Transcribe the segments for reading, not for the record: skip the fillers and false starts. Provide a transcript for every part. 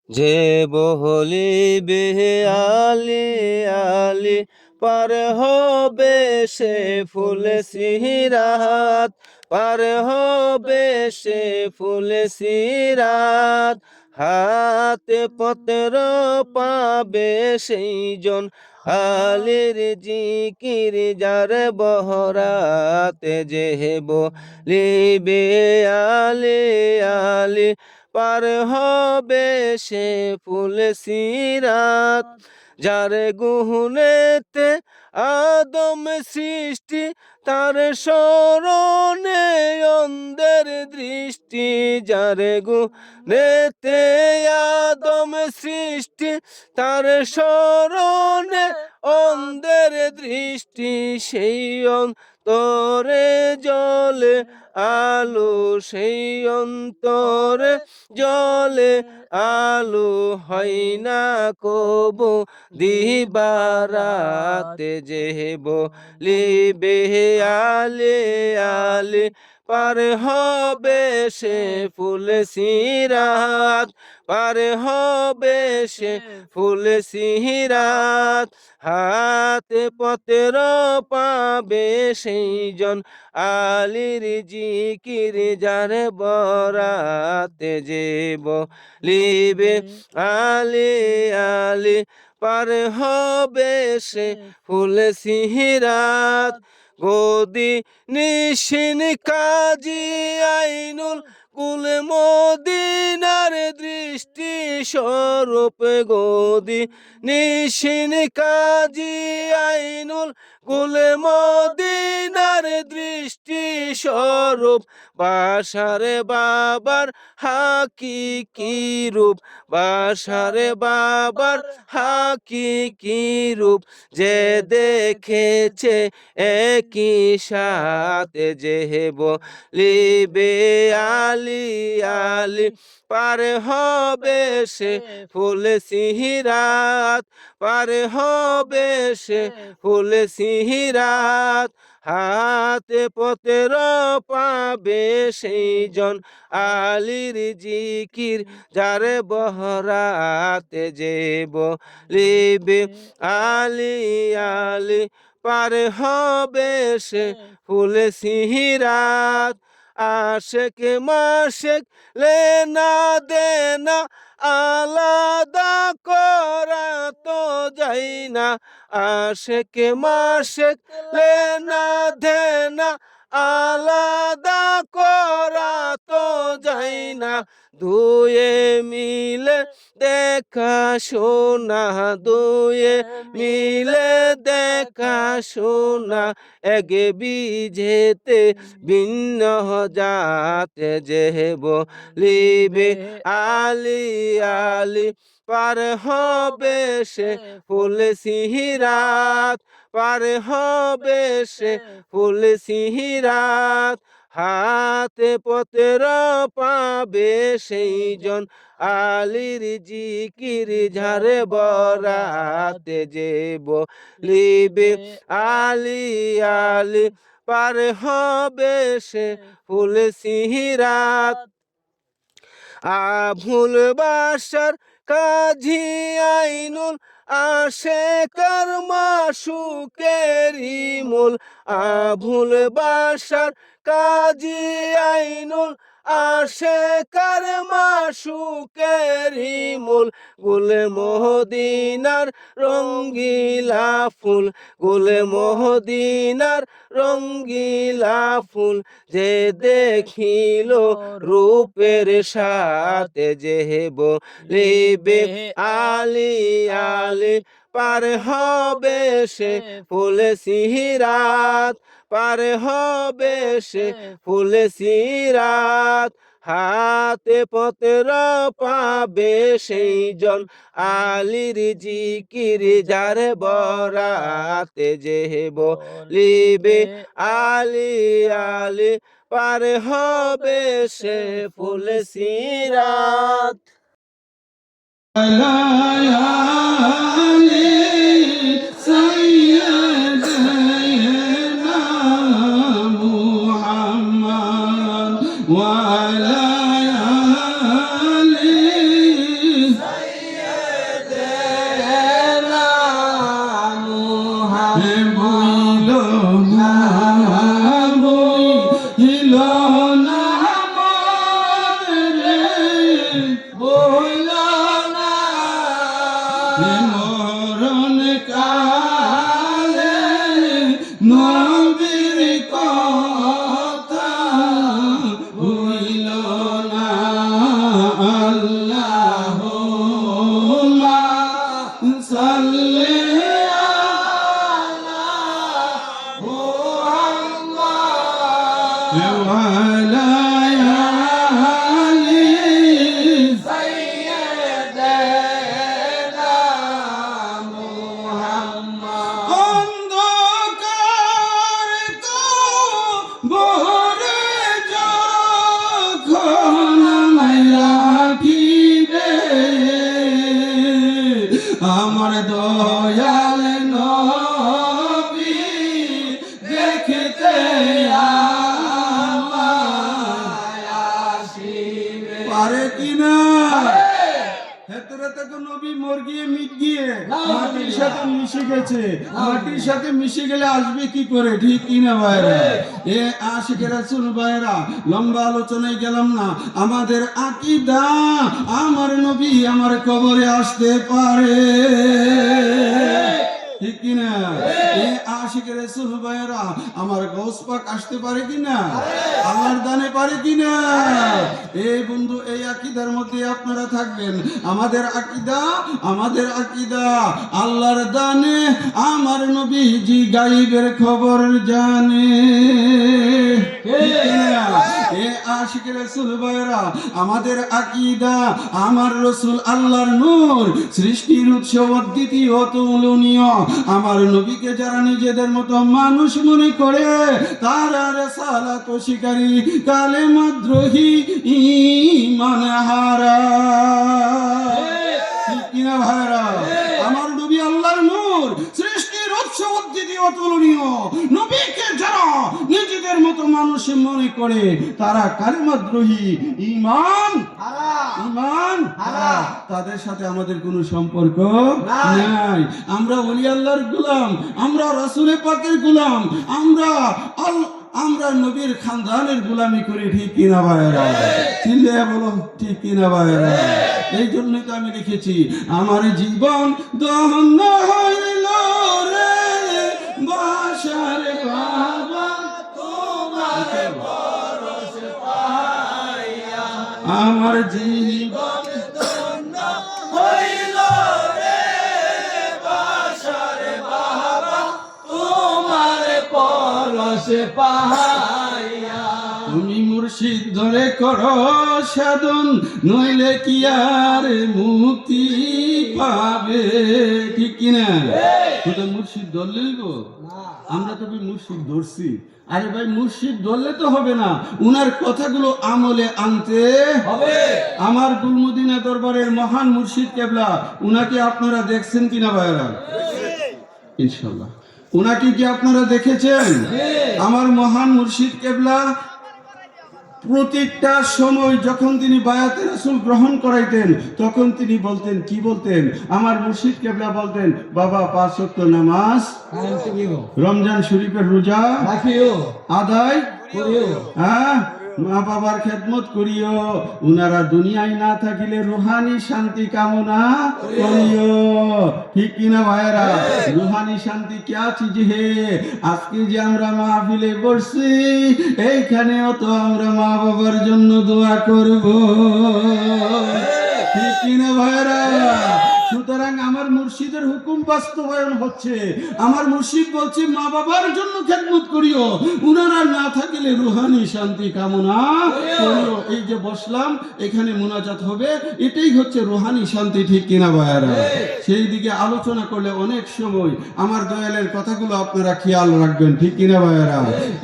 যে বলিবে আলি আলি পার হবে সে ফুল সিরাত, পার হবে সে ফুল সিরাত। হাতে পত্র পাবে সেই জন আলির জিকির যার বহরাতে, যে বলিবে আলি আলি পার হবে সে ফুল সিরাত। যার গুহনেতে আদম সৃষ্টি, তার স্মরণে অন্ধের দৃষ্টি। যার গুহনেতে আদম সৃষ্টি, তার স্মরণে অন্ধের দৃষ্টি। সেই অন্তরে জলে আলো, সেই অন্তরে জলে আলো, হয় না কবু দিবারাতে। যে বলিবে আলে আলে পার হবে সে ফুল সিরাত, পার হবে সে ফুল সিরাত। হাতে পত্র পাবে সেই জন আলির জিকির যার বরাতে, যে বলিবে আলি আলি পার হবে সে ফুল সিরাত। গদি নিশিন কাজী আইনুল কুল মদিনার দৃষ্টি স্বরূপ। গদি নিশিন কাজী আইনুল কুল মদিনার দৃষ্টি স্বরূপ। বাসারে বাবার হাকিকি রূপ, বাসারে বাবার হাকিকি রূপ। যে দেখেছে একই সাথে, যে বলিবে আলি আলি পার হবে সে ফুল সিরাত, পার হবে সে ফুল সিরাত। হাতে পত্র পাবে সেই জন আলির জিকির যার বহরাতে, যে বলিবে আলি আলি পার হবে সে ফুল সিরাত। আশেক মাশেক লেনা দেনা আলাদা করা তো যাই না। আশেক মাশেক লেনা দেনা আলাদা করা তো যাই না। দুয়ে মিলে দেখা শোনা, দুয়ে মিলে দেখা শোনা। এক বীজেতে ভিন্ন জাতে, যে বলিবে আলি আলি পার হবে সে ফুল সিরাত, পার হবে সে ফুল সিরাত। হাতে পত্র পাবে সেই জন আলির জিকির যার বরাতে, যে বলিবে আলি আলি পার হবে সে ফুল সিরাত। আভুল বাসার কাজী আইনুল আশেকার মাসুকেরি মূল। আভুল বাসার কাজী আইনুল আশেকার মাসুকেরি মূল। গুল মদিনার রঙ্গিলা ফুল, গুল মদিনার রঙ্গিলা ফুল। যে দেখিল রূপের সাথে, যে বলিবে আলি আলি পার হবে সে ফুল সিরাত, পার হবে সে ফুল সিরাত। হাতে পত্র পাবে সেই জন আলির জিকির যার বরাতে, যে বলিবে আলি আলি পার হবে সে ফুল সিরাত। وعلى آل হইল না মরণ কালে নবীর কথা হইল না আল্লাহুম্মা সাল্লি আলা মুহাম্মাদ ওয়া আলা আলি সাইয়্যিদিনা মুহাম্মদ অন্ধকার কবরে যখন রাখিবে আমার দয়াল নবী দেখতে আমায় আসিবে পারে কিনা হেতরে থেকে নবী মর গিয়ে মিট গিয়ে মাটির সাথে মিশে গেছে মাটির সাথে মিশে গেলে আসবে কি করে ঠিক কিনা ভাইরা এ আশিকের রাসূল ভাইরা লম্বা আলোচনায় গেলাম না আমাদের আকীদা আমার নবী আমার কবরে আসতে পারে ঠিক কিনা এ আশিকের রাসূল ভাইরা আমার গৌস পাক আসতে পারে কিনা আল্লাহর দানে পারে কিনা এই বন্ধু এই আকীদার মধ্যে আপনারা থাকবেন আমাদের আকীদা আল্লাহর দানে আমার নবীজি গায়বের খবর জানে এ আশিকের রাসূল ভাইরা আমাদের আকীদা আমার রাসূল আল্লাহর নূর সৃষ্টির উৎস অদ্বিতীয় অতুলনীয় আমার নবীকে যারা নিজেদের মতো মানুষ মনে করে তারা রিসালাত স্বীকারী কালেমাদ্রোহী ঈমান হারা ঠিক কিনা ভাইরা আমার নবী আল্লাহর নূর সৃষ্টির উৎস অদ্বিতীয় অতুলনীয় নবীকে যারা নিজেদের মতো মানুষ মনে করে তারা কালেমাদ্রোহী ঈমান হারা তাদের সাথে আমাদের কোনো সম্পর্ক নাই আমরা ওলি আল্লাহর গোলাম আমরা রাসূলের পাকের গোলাম আমরা নবীর খানদানের গোলামি করি ঠিক কিনা ভাইরা চিল্লে বলো ঠিক কিনা ভাইরা এই জন্যই তো আমি লিখেছি আমার জীবন ধন্য হইল রে বাসার বাবা তোমার ভরসা পাইয়া আমার জীবন ধন্য হইল রে বাসার বাবা তোমার পরশে পাইয়া তুমি মুর্শিদ ধরে করো সাধন নইলে কি আর মুক্তি পাবে ঠিক কিনা তোদের মুর্শিদ ধরলেই গো আমরা তো মুর্শিদ ধরছি আরে ভাই মুর্শিদ ধরলে তো হবে না উনার কথাগুলো আমলে আনতে হবে আমার গুলমদিনা দরবারের মহান মুর্শিদ কেবলা উনাকে আপনারা দেখছেন কিনা ভাইরা ইনশাআল্লাহ উনাকে কি আপনারা দেখেছেন আমার মহান মুর্শিদ কেবলা প্রত্যেকটা সময় যখন তিনি বায়াতে রাসূল গ্রহণ করাইতেন তখন তিনি বলতেন কি বলতেন আমার মুর্শিদ কেবলা বলতেন বাবা 5 ওয়াক্ত নামাজ রমজান শরীফের রোজা আদায় করিও হ্যাঁ মা বাবার খেদমত করিও উনারা দুনিয়ায় না থাকিলে রুহানি শান্তি কামনা করিও ঠিক কিনা ভাইরা রুহানি শান্তি क्या चीज है আজকে যে আমরা মাহফিলে বসছি এইখানেও তো আমরা মা বাবার জন্য দোয়া করব ঠিক কিনা ভাইরা সুতরাং আমার মুর্শিদের হুকুম বাস্তবায়ন হচ্ছে আমার মুর্শিদ বলছে মা বাবার জন্য খেদমত করিও উনারা না থাকলে রুহানি শান্তি কামনা করিও এই যে বসলাম এখানে মুনাজাত হবে এটাই হচ্ছে রুহানি শান্তি ঠিক কিনা ভাইরা সেই দিকে আলোচনা করলে অনেক সময় আমার দয়ালের কথাগুলো আপনারা খেয়াল রাখবেন ঠিক কিনা ভাইরা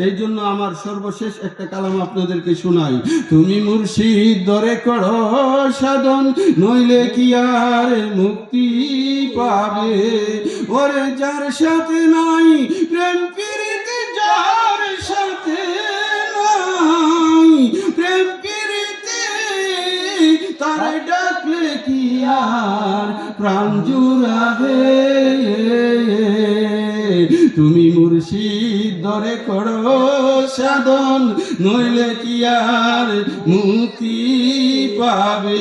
এই জন্য আমার সর্বশেষ একটা কালাম আপনাদেরকে শোনাই তুমি মুর্শিদ ধরে করো সাধন নইলে কি আর মুক্তি পাবে ওরে যার সাথে নাই প্রেম প্রীতি যার সাথে নাই প্রেম প্রীতি তার ডাকলে কি আর প্রাণ জুড়াবে তুমি মুর্শিদ ধরে করো সাধন নইলে কি আর মুক্তি পাবে।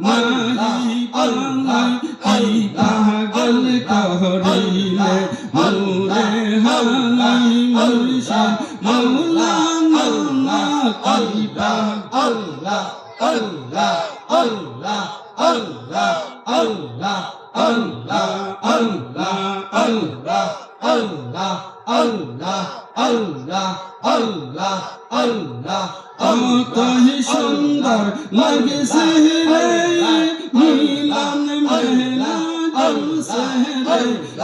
নাহি পালাই এই পাগল করিলে মোরে হালাই মুর্শিদ মাওলানা এই পাগল আল্লাহ আল্লাহ আল্লাহ আল্লাহ আল্লাহ আল্লাহ আল্লাহ আল্লাহ আল্লাহ আল্লাহ আল্লাহ আল্লাহ কতই সুন্দর লাগছে রে মিলন মেলা জলসে রে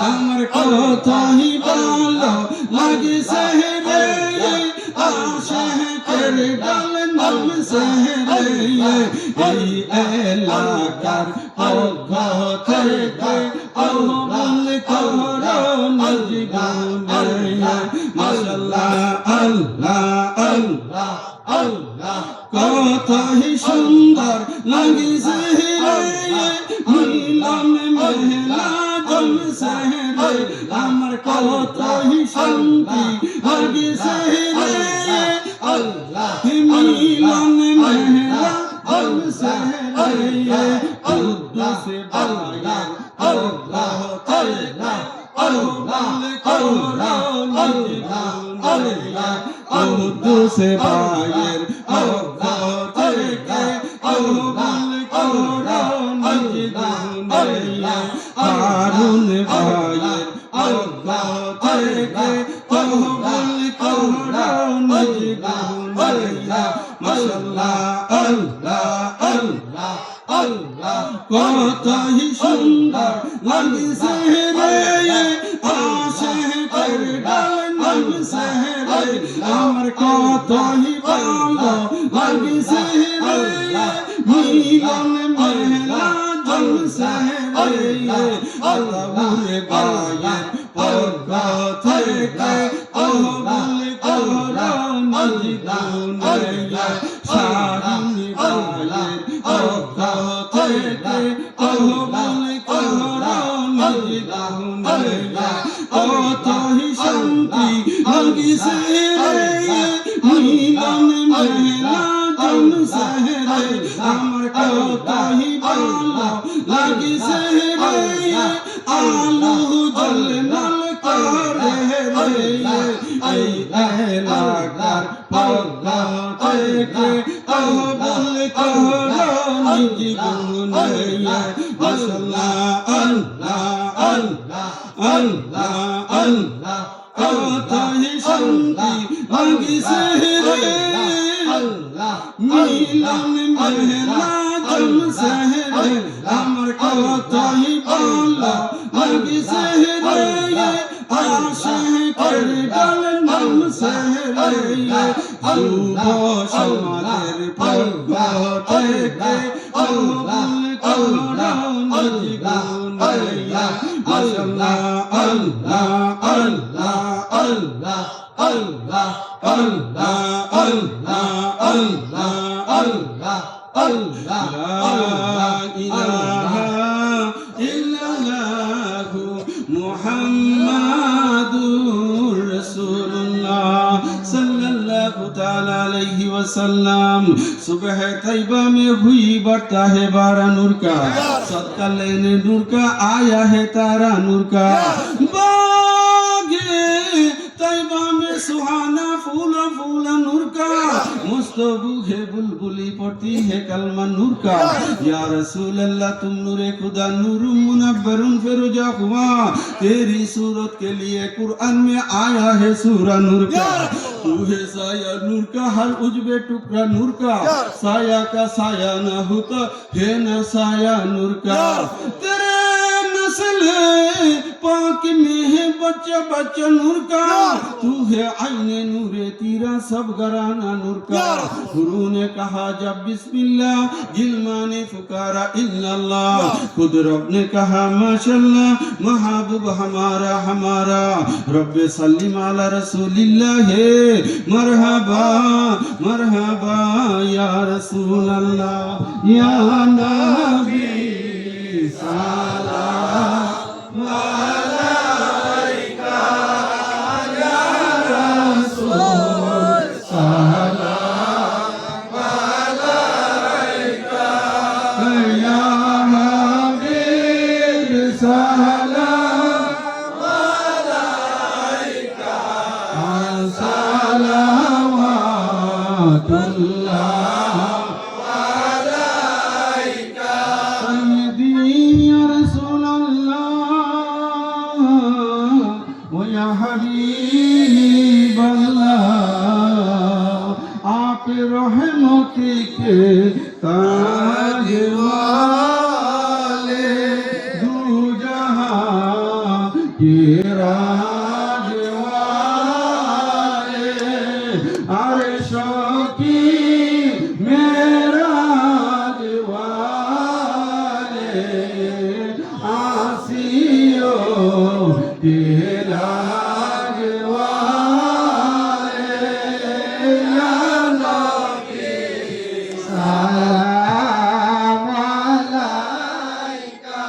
আমার কতই ভালো লাগছে রে আশিকের ডাল নামছে রে এই এলাকার পক্ষ থেকে আহ্বান করো নিজ গুণে মাশাআল্লাহ আল্লাহ আল্লাহ আল্লাহ কতই সুন্দর লাগছে রে মিলন মেলা জলসে রে আমার কতই শান্তি লাগছে রে আল্লাহ মিলন মেলা জলসে রে কুদ্দুস বায়া আল্লাহ তাআলা আল্লাহ করো নিজ গুণে কুদ্দুস বায়ের পক্ষ থেকে আহ্বান করো নিজ গুণে হারুন ভাইয়ের পক্ষ থেকে আহ্বান করো নিজ গুণে মাশাআল্লাহ আল্লাহ আল্লাহ আল্লাহ কতই সুন্দর লাগছে রে আশিকের ডাল নামছে রে আমার কতই ভালো লাগছে রে মিলন মেলা জলসে রে আল্লাহর বায়ের পক্ষ থেকে আহ্বান করো নিজ গুণে শাহিন বায়ের পক্ষ থেকে আহ্বান করো নিজ গুণে কতই শান্তি লাগছে রে মিলন মেলা জলসে রে আমার কতই ভালো লাগছে রে আলু ঝলমল করে রে এই এলাকার পক্ষ থেকে আহ্বান করো নিজ গুণে মাশাআল্লাহ আল্লাহ আল্লাহ আল্লাহ আল্লাহ কতই শান্তি লাগছে রে আল্লাহ মিলন মেলা জলসে রে আমার কতই ভালো লাগছে রে আশিকের ডাল নামছে রে যুব সমাজের পক্ষ থেকে আহ্বান করো নিজ গুণে মাশাআল্লাহ আল্লাহ আল্লাহ আল্লাহ আল্লাহ আল্লাহ আল্লাহ আল্লাহ আল্লাহ আল্লাহ লা ইলাহা ইল্লাল্লাহু মুহাম্মাদুর রাসূলুল্লাহ सल्लल्लाहु ताला अलैहि वसल्लम सुबह तैयबा में हुई बढ़ता है बारा नूर का सदका लेने नूर का आया है तारा नूर का बागे तैयबा में सुहाना फूला फूला नूर का मुस्तबू है बुलबुली पड़ती है कलमा नूर का या रसूल अल्लाह तुम नूरे खुदा नूर मुनव्वरुन फिरोजा हुआ तेरी सूरत के लिए कुरान में आया है सूरा नूर का तू है साया नूर का हर उजबे टुकड़ा नूर का साया का साया न होता है न साया नूर का तेरे नस्ल पाक में है बच्चा बच्चा नूर का तू है आईने नूरे तीरा सब घराना नूर का गुरु ने कहा जब बिस्मिल्लाह गिलमा ने पुकारा इल्लल्लाह खुद रब ने कहा माशाल्लाह महबूब हमारा हमारा रब्बे सल्लिम अला रसूलिल्लाह है मरहबा मरहबा या रसूल अल्लाह या नबी सलाम अलैका या रसूल सलाम अलैका سيدي يا رسول الله ويا حبيب الله आप रहमत के ताज वाले दो जहां के राज वाले अर्श की मेराज वाले आसियों के राज वाले या नबी सलाम अलैका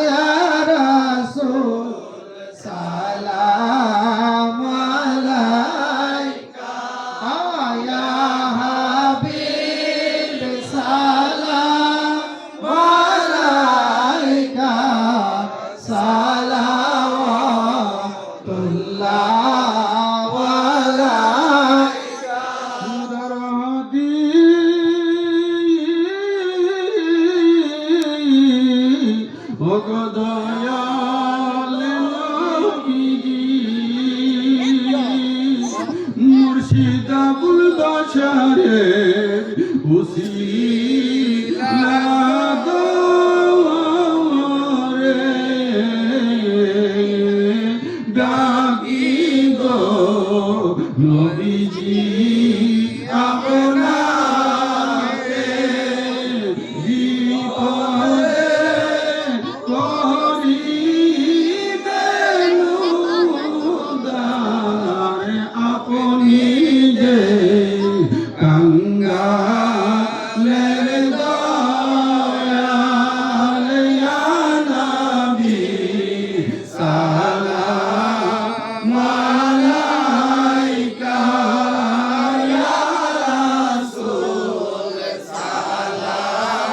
या रसूल सलाम अलैका या हबीब सलाम अलैका सलावतुल्लाह अलैका मुदरदी ওগদয়াল নবীজি মুর্শিদ আবুল বাশারের উসিলা দরে ডাকি গো নবীজি আপনাকে বিপদে করিবেন উদ্ধার আপনি যে কাঙ্গালের দয়াল ইয়া নবী সালাম আলাইকা ইয়া রাসূল সালাম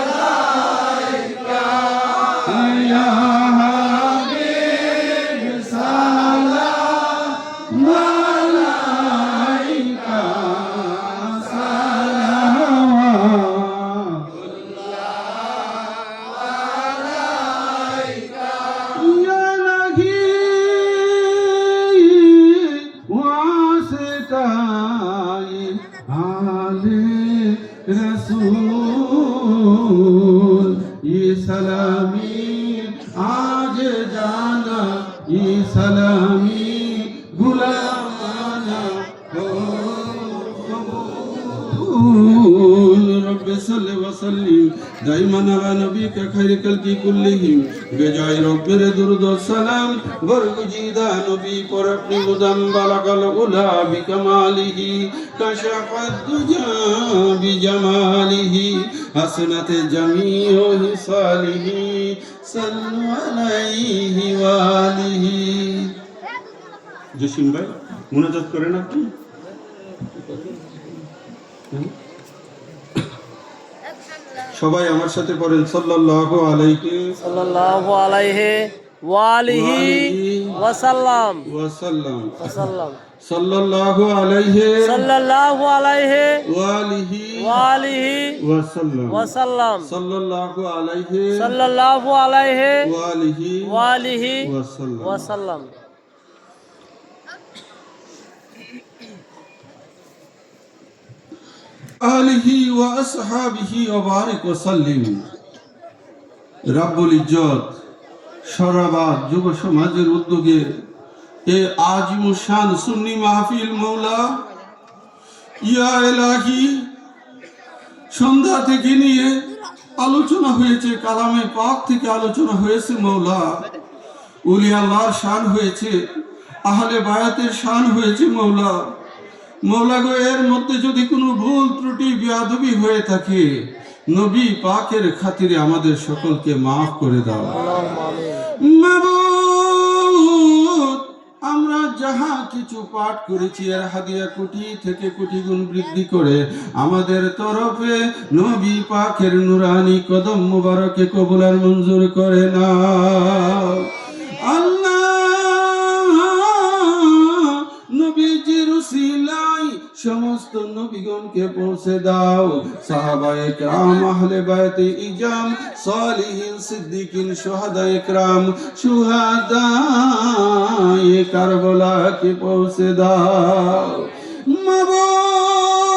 আলাইকা ইয়া হাবিব সালাম আলাইকা या नहीं वास्ताए आले रसूल ये सलामी आज जाना ये सलामी गुलामाना रब सल्लि व सल्लिम दाइमान अला नबीका खैर कल्कि कुल्लिहिम बेजाय रब्बिर दुरूद व सलाम बरगुजीदा नबी पर अपनी मुदम बलगल उला बिकमालिही कशफत दुजा बिजमालिही हसनत जमीउ हिसालिही सल्लु अलैहि व आलिहि जसीम भाई मुनाजात करें আপনি সবাই আমার সাথে পড়েন সাল্লাল্লাহু আলাইহি সাল্লাল্লাহু আলাইহি ওয়া আলিহি ওয়া সাল্লাম ওয়াসাল্লাম ওয়াসাল্লাম সাল্লাল্লাহু আলাইহি সাল্লাল্লাহু আলাইহি ওয়া আলিহি ওয়া আলিহি ওয়াসাল্লাম ওয়া সাল্লাম সাল্লাল্লাহু আলাইহি সাল্লাল্লাহু আলাইহি ওয়া আলিহি ওয়া আলিহি ওয়াসাল্লাম ওয়া সাল্লাম আলিহি ওয়া আসহাবিহি ওয়া বারিক ওয়া সাল্লিম রাব্বুল ইজ্জত সরাবাদ যুব সমাজের উদ্যোগে এ আজিমুশান সুন্নি মাহফিল মওলা ইয়া ইলাহি সন্ধ্যা থেকে নিয়ে আলোচনা হয়েছে কালামে পাক থেকে আলোচনা হয়েছে মওলা উলি আল্লাহর শান হয়েছে আহলে বায়াতের শান হয়েছে মওলা মওলা গো এর মধ্যে যদি কোনো ভুল ত্রুটি বেয়াদবি হয়ে থাকে নবী পাকের খাতিরে আমাদের সকলকে মাফ করে দাও মাবুদ আমরা যাহা কিছু পাঠ করেছি এর হাদিয়া কোটি থেকে কোটি গুণ বৃদ্ধি করে আমাদের তরফে নবী পাকের নুরানি কদম মুবারকে কবুল আর মঞ্জুর করে নাও আল্লাহ নবীজির উসিলায় সমস্ত নবীগণকে পৌঁছে দাও। সাহাবায়ে কেরাম, আহলে বায়তে ইজাম, সালিহিন, সিদ্দিকিন, শুহাদায়ে কেরাম, শুহাদায়ে কারবালাকে পৌঁছে দাও। মাবুদ,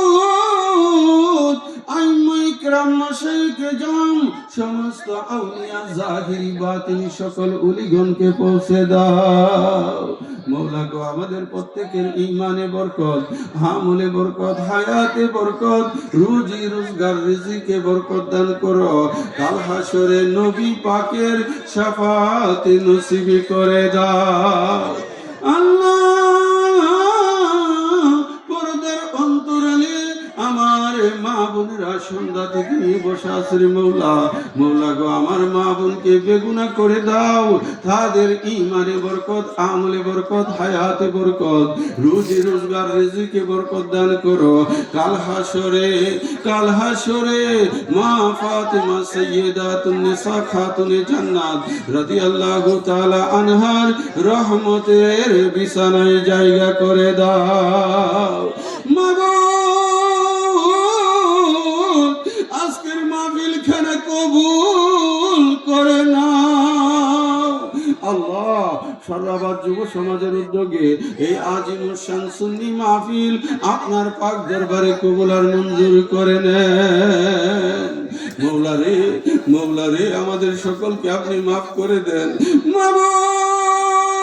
আইম্মায়ে কেরাম, মাশায়েখে জাম, সমস্ত আউলিয়া, জাহিরি, বাতিনি সকল উলিগণকে পৌঁছে দাও। মৌলা গো, আমাদের প্রত্যেকের ঈমানে বরকত, আমলে বরকত, হায়াতে বরকত, রুজি রোজগার, রিজিকে বরকত দান করো। কাল হাসরে নবী পাকের শাফাতে নসিব করে দাও। আল্লাহ, পর্দার অন্তরালে আমার মা বোনেরা সন্ধ্যা থেকে নিয়ে বসা আছে রে মৌলা। মৌলা গো, আমার মা বোনকে বেগুনাহ করে দাও। তাদের ঈমানে বরকত, আমলে বরকত, হায়াতে বরকত, রুজি রোজগার, রিজিকে বরকত দান করো। কাল হাসরে মা ফাতিমা সাইয়্যিদাতুন নিসা খাতুনে জান্নাত রাদিয়াল্লাহু তাআলা আনহার রহমতের বিছানায় জায়গা করে দাও। মাবুদ, আজকের মাহফিল খানা কবুল করে নাও। আল্লাহ, সারাবাদ যুব সমাজের উদ্যোগে এই আজিমুস শান সুন্নি মাহফিল আপনার পাক দরবারে কবুল আর মঞ্জুর করে নেন। মৌলা রে, আমাদের সকলকে আপনি মাফ করে দেন। মাবুদ,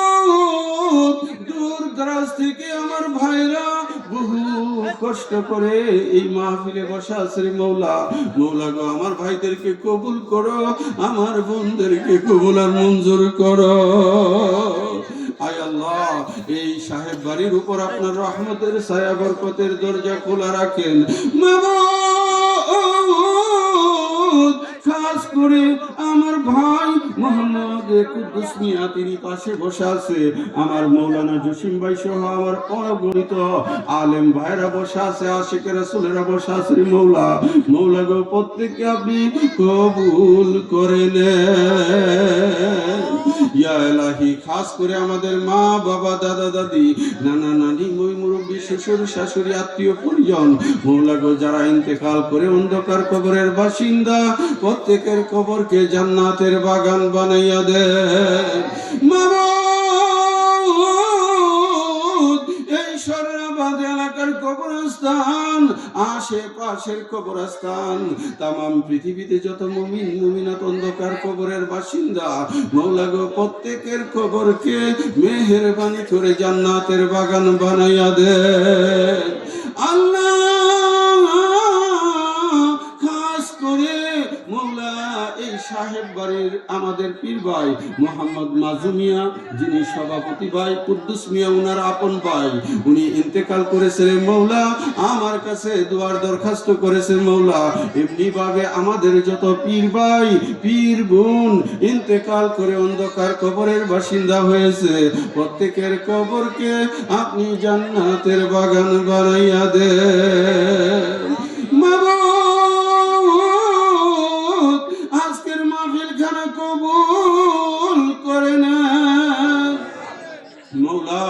দূর দরাজ থেকে আমার ভাইরা বহু কষ্ট করে এই মাহফিলে বসা আছে রে মৌলা। মৌলা গো, আমার ভাইদেরকে কবুল করো, আমার বোনদেরকে কবুল আর মঞ্জুর করো। আয় আল্লাহ, এই সাহেব বাড়ির উপর আপনার রহমতের ছায়া, বরকতের দরজা খোলা রাখেন। মাবুদ, খাস করে আমার ভাই মোহাম্মদ কুদ্দুস মিয়া, তিনি পাশে বসে আছে। আমার মৌলানা জসিম ভাই সহ আমার অগণিত আলেম ভাইরা বসে আছে, আশিক রাসূলেরা বসে আছে রে মৌলা। মৌলা গো, প্রত্যেককে আপনি কবুল করে নেন। ইয়া ইলাহি, খাস করে আমাদের মা বাবা, দাদা দাদি, নানা নানি, মই মুরব্বী, শ্বশুর শাশুড়ি, আত্মীয় পরিজন, মৌলা গো, যারা ইন্তেকাল করে অন্ধকার কবরের বাসিন্দা, প্রত্যেকের কবরকে জান্নাতের বাগান বানাইয়া দেন। মাবুদ, এই সরাবাদ এলাকার কবরস্থান, আশেপাশের কবরস্থান, তামাম পৃথিবীতে যত মুমিন মুমিনাত অন্ধকার কবরের বাসিন্দা, মৌলা গো, প্রত্যেকের কবরকে মেহেরবানি করে জান্নাতের বাগান বানাইয়া দেন। আল্লাহ, খাস করে মৌলা, এই সাহেব বাড়ির আমাদের পীর ভাই মোহাম্মদ মাজু মিয়া, যিনি সভাপতি ভাই, কুদ্দুস মিয়া উনার আপন ভাই, উনি ইন্তেকাল করেছেন মৌলা। আমার কাছে দুয়ার দরখাস্ত করেছেন মৌলা। এমনি ভাবে আমাদের যত পীর ভাই, পীর বোন ইন্তেকাল করে অন্ধকার কবরের বাসিন্দা হয়েছে, প্রত্যেকের কবরকে আপনি জান্নাতের বাগান বানাইয়া দেন। মাবুদ, আজকের মাহফিল খানা কবুল করে নেন মৌলা।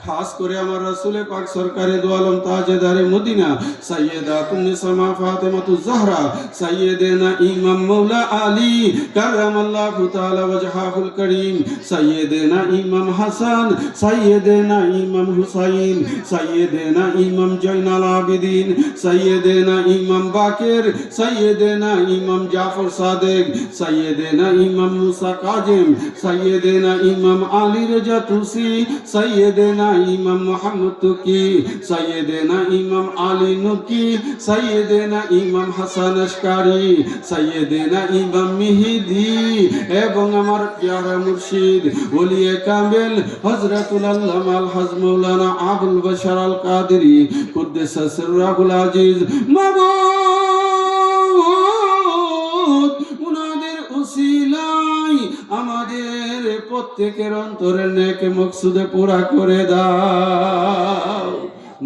খাস করে আমার রাসূলে পাক সরকারে দু আলম তাজেদারে মদিনা সাইয়্যিদাতুন নিসা মা ফাতিমাতুজ জাহরা সাইয়্যিদানা ইমাম মাওলা আলী কাররামাল্লাহু তাআলা ওয়াজহাহুল কারীম, সাইয়্যিদানা ইমাম হাসান, সাইয়্যিদানা ইমাম হুসাইন, সাইয়্যিদানা ইমাম জয়নাল আবেদিন, সাইয়্যিদানা ইমাম বাকের, সাইয়্যিদানা ইমাম জাফর সাদেক, সাইয়্যিদানা ইমাম মুসা কাজিম, সাইয়্যিদানা ইমাম আলী রেজা তুসি, সাইয়্যিদানা ইমাম মুহাম্মদ তুকি, সাইয়্যিদানা ইমাম আলী নুকি, সাইয়্যিদানা ইমাম হাসান আশকারি, সাইয়্যিদানা ইমাম মেহেদি এবং আমার প্যারা মুর্শিদ ওলিয়ে কামেল হযরতুল আল্লামা আলহাজ মাওলানা আবুল বশর আল কাদেরী কুদ্দুস সিররাহুল আজিজ। মাবুদ, উনাদের উসিলায় আমাদের প্রত্যেকের অন্তরের নেক মকসুদে পুরা করে দাও।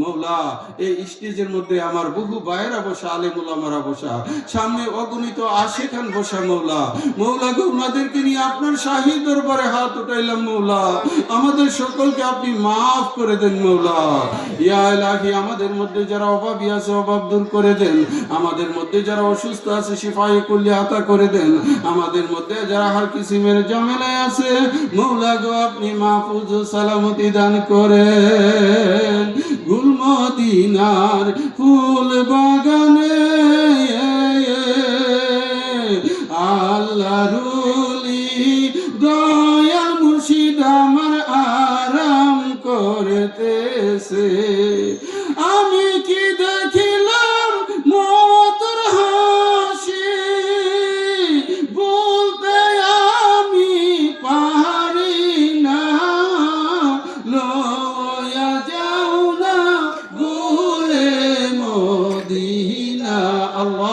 মৌলা এই স্টেজের মধ্যে আমার বহু ভাইয়েরা বসা, আলেম ওলামারা বসা, সামনে অগণিত আশেখান বসা মৌলা। মৌলা গো, ওনাদেরকে নিয়ে আপনার শাহী দরবারে হাত উঠাইলাম মৌলা, আমাদের সকলকে আপনি মাফ করে দেন মৌলা। ইয়া ইলাহি, আমাদের মধ্যে যারা অভাবী আছে অভাব দূর করে দেন, আমাদের মধ্যে যারা অসুস্থ আছে শিফায়ে কুল্লি আতা করে দেন, আমাদের মধ্যে যারা হার কিসিমের ঝামেলায় আছে মৌলা গো আপনি মাহফুজ ও সালামতি দান করেন। গুলমদিনার ফুল বাগানে আল্লাহর ওলি দয়াল মুর্শিদ আমার আরাম করতেছে। আমি কি দেখিলাম মতের হাসি, বলতে আমি পারি না, লয়া যাও না ভুলে মদিনা। আল্লাহ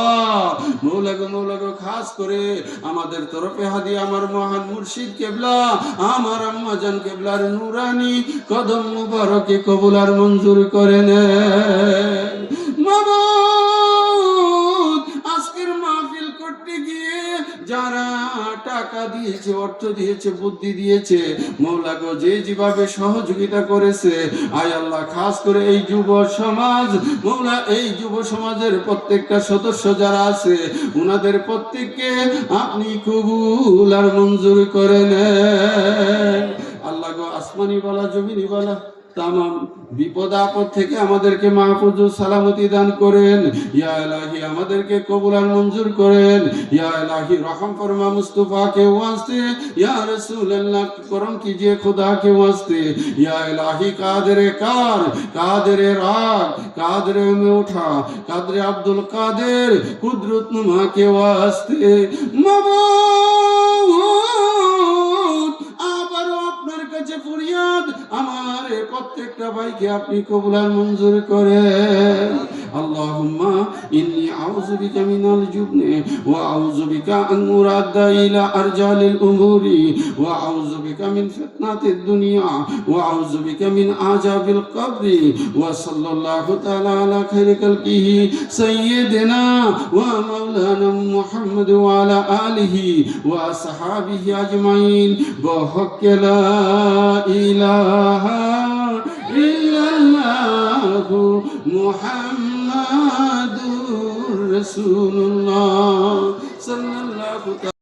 মৌলা গো, খাস করে আমাদের তরফে হাদিয়া আমার মহান মুর্শিদ কেবলা, আমার আম্মা জান কেবলার নুরানি কদম মুবারকে কবুল আর মঞ্জুর করে নেন। মাবুদ, আজকের মাহফিল করতে গিয়ে যারা টাকা দিয়েছে, অর্থ দিয়েছে, বুদ্ধি দিয়েছে মৌলা গো, যে যেভাবে সহযোগিতা করেছে আয় আল্লাহ, খাস করে এই যুব সমাজ মৌলা, এই যুব সমাজের প্রত্যেকটা সদস্য যারা আছে উনাদের প্রত্যেককে আপনি কবুল আর মঞ্জুর করে নেন। আল্লাহ গো, আসমানি বলা জমিনি বলা তামাম বিপদ আপদ থেকে আমাদেরকে মাহফুজ ও সালামতি দান করেন। ইয়া ইলাহি, আমাদেরকে কবুল আর মঞ্জুর করেন। ইয়া ইলাহি, রহম ফরমা মুস্তাফা के वास्ते, या रसूल अल्लाह करम कीजिए खुदा के वास्ते। या इलाही, कादरे कार, कादरे राग, कादरे में उठा, कादरे अब्दुल कादिर कुदरत नुमा के वास्ते। মাবুদ, আবারও আপনার কাছে ফরিয়াদ, আমার প্রত্যেকটা ভাইকে আপনি কবুল আর মঞ্জুর করেন। আল্লাহুম্মা ইন্নী আউযু বিকা মিনাল জুবনি ওয়া আউযু বিকা আন উরাদ্দা ইলা আরজালিল উমুরি ওয়া আউযু বিকা মিন ফিতনাতিদ দুনিয়া ওয়া আউযু বিকা মিন আযাবিল কবরি ওয়া সাল্লাল্লাহু তাআলা আলা খাইরি খালকিহি সাইয়্যিদিনা ওয়া মাওলানা মুহাম্মদ ওয়া আলা আলিহি ওয়া আসহাবিহি আজমাইন বিহাক্কি লা ইলাহা ইল্লাল্লাহু মুহাম্মাদুর রাসূলুল্লাহ সাল্লাল্লাহু